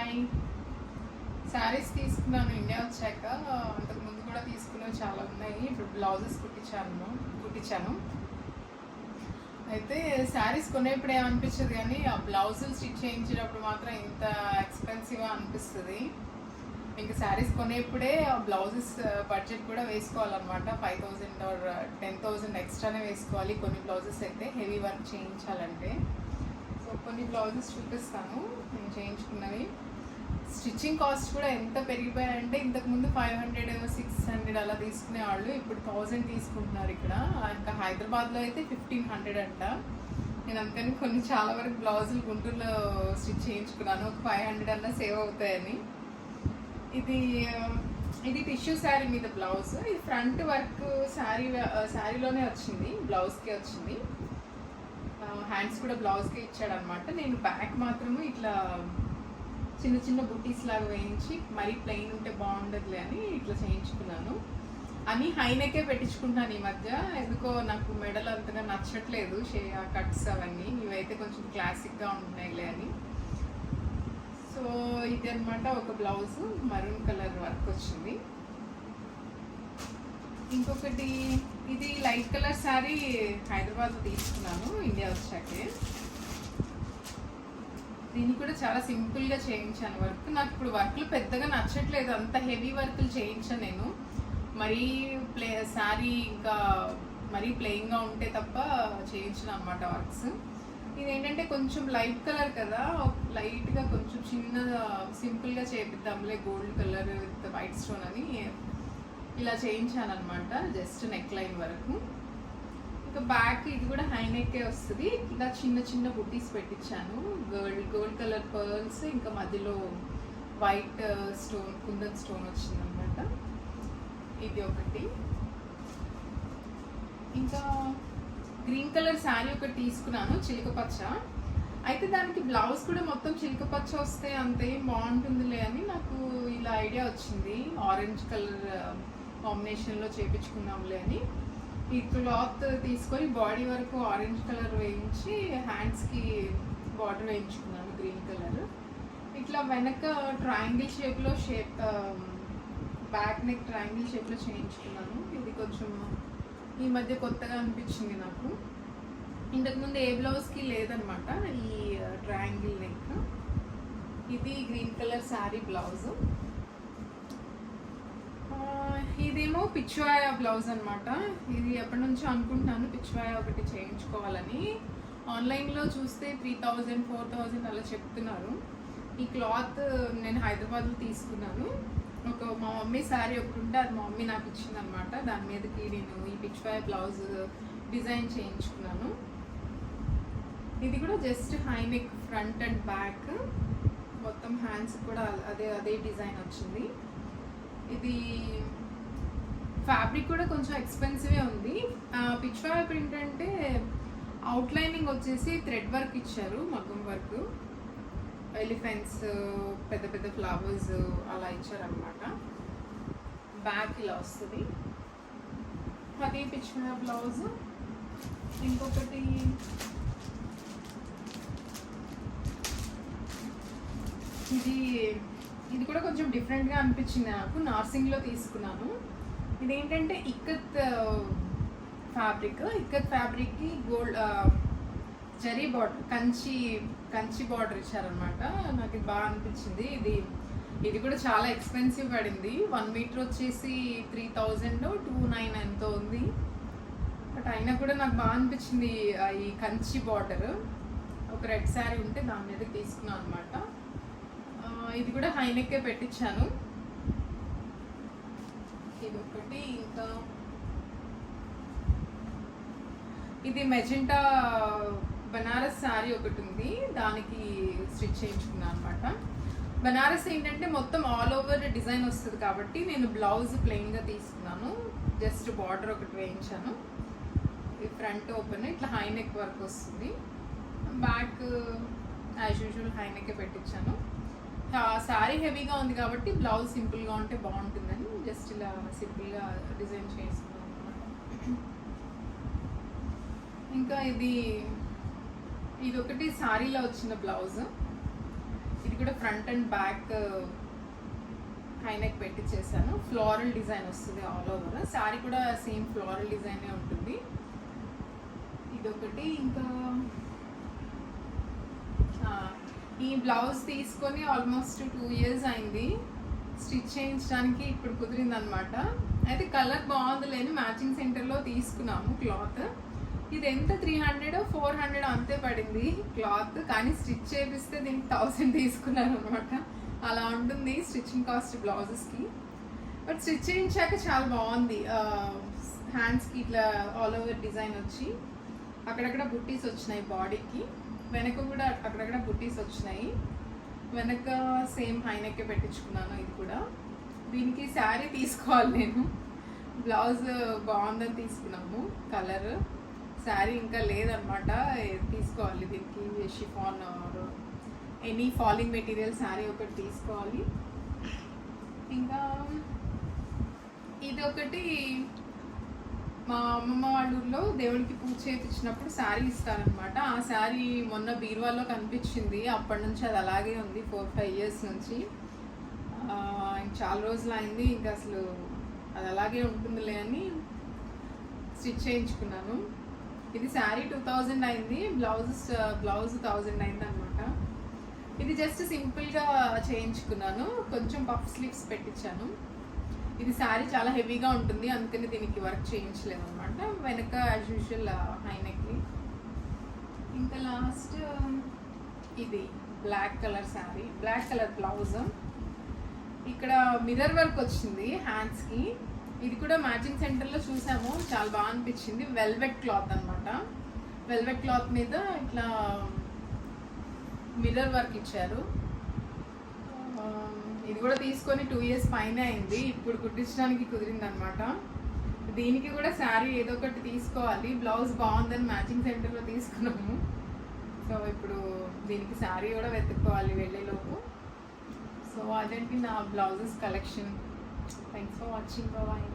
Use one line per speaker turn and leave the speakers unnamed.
Hi. Saris తీసుకున్నాను India వచ్చాక. అంతకుముందు కూడా తీసుకున్నవి చాలా ఉన్నాయి. ఇప్పుడు బ్లౌజెస్ కుట్టించాను. అయితే శారీస్ కొనేప్పుడు ఏమనిపించదు, కానీ ఆ బ్లౌజులు స్టిచ్ చేయించేటప్పుడు మాత్రం ఇంత ఎక్స్పెన్సివ్గా అనిపిస్తుంది. ఇంకా శారీస్ కొనేప్పుడే ఆ బ్లౌజెస్ బడ్జెట్ కూడా వేసుకోవాలన్నమాట. 5,000 ఆర్ 10,000 ఎక్స్ట్రానే వేసుకోవాలి కొన్ని బ్లౌజెస్ అయితే హెవీ వర్క్ చేయించాలంటే. సో కొన్ని బ్లౌజెస్ చూపిస్తాను నేను చేయించుకున్నవి. స్టిచ్చింగ్ కాస్ట్ కూడా ఎంత పెరిగిపోయాయంటే ఇంతకుముందు 500 600 అలా తీసుకునేవాళ్ళు, ఇప్పుడు 1000 తీసుకుంటున్నారు ఇక్కడ. ఇంకా హైదరాబాద్లో అయితే 1500 అంట. నేను అందుకని కొన్ని చాలా వరకు బ్లౌజులు గుంటూరులో స్టిచ్ చేయించుకున్నాను, ఒక 500 అన్నా సేవ్ అవుతాయని. ఇది టిష్యూ శారీ మీద బ్లౌజ్. ఇది ఫ్రంట్ వర్క్ శారీలోనే వచ్చింది, బ్లౌజ్కే వచ్చింది. హ్యాండ్స్ కూడా బ్లౌజ్కే ఇచ్చాడనమాట. నేను బ్యాక్ మాత్రము ఇట్లా చిన్న చిన్న బుటీస్ లాగా వేయించి, మరీ ప్లెయిన్ ఉంటే బాగుండదులే అని ఇట్లా చేయించుకున్నాను. అని హైనెకే పెట్టించుకుంటున్నాను ఈ మధ్య. ఎందుకో నాకు మెడల్ అంతగా నచ్చట్లేదు కట్స్ అవన్నీ. ఇవైతే కొంచెం క్లాసిక్గా ఉంటున్నాయిలే అని. సో ఇది అనమాట ఒక బ్లౌజ్, మరూన్ కలర్ వర్క్ వచ్చింది. ఇంకొకటి ఇది లైట్ కలర్ శారీ హైదరాబాద్లో తీసుకున్నాను ఇండియా వచ్చాకే. దీన్ని కూడా చాలా సింపుల్గా చేయించాను వర్క్. నాకు ఇప్పుడు వర్క్లు పెద్దగా నచ్చట్లేదు, అంత హెవీ వర్క్లు చేయించాను నేను. మరీ శారీ ఇంకా మరీ ప్లెయిన్గా ఉంటే తప్ప చేయించాను అనమాట వర్క్స్. ఇది ఏంటంటే కొంచెం లైట్ కలర్ కదా, లైట్గా కొంచెం చిన్న సింపుల్గా చేపిద్దాంలే gold colour with white stone అని ఇలా చేయించాను అనమాట, జస్ట్ నెక్ లైన్ వరకు. ఇంకా బ్యాక్ ఇది కూడా హై నెక్కే వస్తుంది. ఇలా చిన్న చిన్న బుట్టీస్ పెట్టించాను, గోల్డ్ కలర్ పర్ల్స్, ఇంకా మధ్యలో వైట్ స్టోన్ కుందన్ స్టోన్ వచ్చిందనమాట. ఇది ఒకటి. ఇంకా గ్రీన్ కలర్ శారీ ఒకటి తీసుకున్నాను, చిలుక పచ్చ. అయితే దానికి బ్లౌజ్ కూడా మొత్తం చిలుక పచ్చ వస్తే అంత ఏం బాగుంటుందిలే అని నాకు ఇలా ఐడియా వచ్చింది. ఆరెంజ్ కలర్ కాంబినేషన్లో చేయించుకున్నాంలే అని ఈ క్లాత్ తీసుకొని బాడీ వరకు ఆరెంజ్ కలర్ వేయించి హ్యాండ్స్కి బార్డర్ వేయించుకున్నాను గ్రీన్ కలర్. ఇట్లా వెనక ట్రయాంగిల్ షేప్లో బ్యాక్ నెక్ ట్రయాంగిల్ షేప్లో చేయించుకున్నాను. ఇది కొంచెం ఈ మధ్య కొత్తగా అనిపించింది నాకు. ఇంతకుముందు ఏ బ్లౌజ్కి లేదనమాట ఈ ట్రయాంగిల్ నెక్. ఇది గ్రీన్ కలర్ శారీ బ్లౌజ్. ఇదేమో పిచ్వాయా బ్లౌజ్ అనమాట. ఇది ఎప్పటి నుంచో అనుకుంటున్నాను పిచ్వాయా ఒకటి చేయించుకోవాలని. ఆన్లైన్లో చూస్తే 3000 4000 అలా చెప్తున్నారు. ఈ క్లాత్ నేను హైదరాబాద్లో తీసుకున్నాను. మా మమ్మీ శారీ ఒకటి ఉంటే అది మా మమ్మీ నాకు ఇచ్చింది అనమాట. దాని మీదకి నేను ఈ పిచ్వాయా బ్లౌజ్ డిజైన్ చేయించుకున్నాను. ఇది కూడా just high neck front and back, మొత్తం హ్యాండ్స్ కూడా అదే డిజైన్ వచ్చింది. ఇది ఫ్యాబ్రిక్ కూడా కొంచెం ఎక్స్పెన్సివే ఉంది. పిచ్వాయా ప్రింట్ అంటే అవుట్లైనింగ్ వచ్చేసి థ్రెడ్ వర్క్ ఇచ్చారు, మగ్గం వర్క్, ఎలిఫెంట్స్, పెద్ద పెద్ద ఫ్లవర్స్ అలా ఇచ్చారనమాట. బ్యాక్ ఇలా వస్తుంది. అది పిచ్వాయా బ్లౌజ్. ఇంకొకటి ఇది కూడా కొంచెం డిఫరెంట్గా అనిపించింది నాకు. నార్సింగ్లో తీసుకున్నాను. ఇదేంటంటే ఇక్కత్ ఫ్యాబ్రిక్కి gold zari border, Kanchi border ఇచ్చారనమాట. నాకు ఇది బాగా అనిపించింది. ఇది కూడా చాలా ఎక్స్పెన్సివ్ పడింది. 1 మీటర్ వచ్చేసి 3000 29 ఎంతో ఉంది. బట్ అయినా కూడా నాకు బాగా అనిపించింది ఈ కంచి బార్డర్. ఒక రెడ్ శారీ ఉంటే దాని మీద తీసుకున్నాను అనమాట. ఇది కూడా హైనెక్కే పెట్టించాను. ఇది ఒకటి. ఇంకా ఇది మెజెంటా బనారస్ శారీ ఒకటి ఉంది, దానికి స్టిచ్ చేయించుకున్నాను అనమాట. బనారస్ ఏంటంటే మొత్తం ఆల్ ఓవర్ డిజైన్ వస్తుంది కాబట్టి నేను బ్లౌజ్ ప్లెయిన్గా తీసుకున్నాను, జస్ట్ బార్డర్ ఒకటి వేయించాను. ఇది ఫ్రంట్ ఓపెన్, ఇట్లా హై నెక్ వర్క్ వస్తుంది. బ్యాక్ యాజ్ యూజువల్ హై నెక్కే పెట్టించాను. శారీ హెవీగా ఉంది కాబట్టి బ్లౌజ్ సింపుల్గా ఉంటే బాగుంటుందని జస్ట్ ఇలా సింపుల్గా డిజైన్ చేసుకున్నాను అనమాట. ఇంకా ఇది ఒకటి శారీలో వచ్చిన బ్లౌజ్. ఇది కూడా ఫ్రంట్ అండ్ బ్యాక్ హైనెక్ పెట్టి చేశాను. ఫ్లోరల్ డిజైన్ వస్తుంది ఆల్ ఓవర్. శారీ కూడా సేమ్ ఫ్లోరల్ డిజైనే ఉంటుంది. ఇదొకటి. ఇంకా ఈ బ్లౌజ్ తీసుకొని ఆల్మోస్ట్ 2 years అయింది. స్టిచ్ చేయించడానికి ఇప్పుడు కుదిరిందనమాట. అయితే కలర్ బాగుందిలేని మ్యాచింగ్ సెంటర్లో తీసుకున్నాము క్లాత్. ఇది ఎంత 300 400 అంతే పడింది క్లాత్. కానీ స్టిచ్ చేపిస్తే దీనికి 1000 తీసుకున్నారు అనమాట. అలా ఉంటుంది స్టిచ్చింగ్ కాస్ట్ బ్లౌజెస్కి. బట్ స్టిచ్ చేయించాక చాలా బాగుంది. హ్యాండ్స్కి ఇట్లా ఆల్ ఓవర్ డిజైన్ వచ్చి అక్కడక్కడ బుట్టీస్ వచ్చినాయి బాడీకి. వెనక కూడా అక్కడక్కడ బుట్టీస్ వచ్చినాయి. వెనక సేమ్ హైనెక్కే పెట్టించుకున్నాను. ఇది కూడా దీనికి శారీ తీసుకోవాలి నేను. బ్లౌజ్ బాగుందని తీసుకున్నాము కలర్. శారీ ఇంకా లేదనమాట, తీసుకోవాలి. దీనికి chiffon any falling material sari ఒకటి తీసుకోవాలి. ఇంకా ఇది ఒకటి మా అమ్మమ్మ వాళ్ళ ఊర్లో దేవుడికి పూజ చేయించినప్పుడు శారీ ఇస్తారనమాట. ఆ శారీ మొన్న బీరువాలో కనిపించింది. అప్పటి నుంచి అది అలాగే ఉంది 4-5 years నుంచి. చాలా రోజులు అయింది, ఇంకా అసలు అది అలాగే ఉంటుందిలే అని స్టిచ్ చేయించుకున్నాను. ఇది శారీ 2000 అయింది, బ్లౌజ్ 1000 అయింది అనమాట. ఇది జస్ట్ సింపుల్గా చేయించుకున్నాను, కొంచెం పఫ్ స్లీవ్స్ పెట్టించాను. ఇది శారీ చాలా హెవీగా ఉంటుంది, అందుకని దీనికి వర్క్ చేయించలేదు అనమాట. వెనక యాజ్ యూజువల్ హైనెక్కి. ఇంకా లాస్ట్ ఇది black colour sari, black colour blouse. ఇక్కడ మిర్రర్ వర్క్ వచ్చింది హ్యాండ్స్కి. ఇది కూడా మ్యాచింగ్ సెంటర్లో చూసాము, చాలా బాగా అనిపించింది. వెల్వెట్ క్లాత్ అనమాట. వెల్వెట్ క్లాత్ మీద ఇట్లా మిర్రర్ వర్క్ ఇచ్చారు. ఇది కూడా తీసుకొని 2 years పైన అయింది. ఇప్పుడు కుట్టించడానికి కుదిరిందనమాట. దీనికి కూడా శారీ ఏదో ఒకటి తీసుకోవాలి. బ్లౌజ్ బాగుందని మ్యాచింగ్ సెంటర్లో తీసుకున్నాము. సో ఇప్పుడు దీనికి శారీ కూడా వెతుక్కోవాలి వెళ్ళేలోపు. సో అదేంటి నా blouses collection. Thanks for watching. Bye.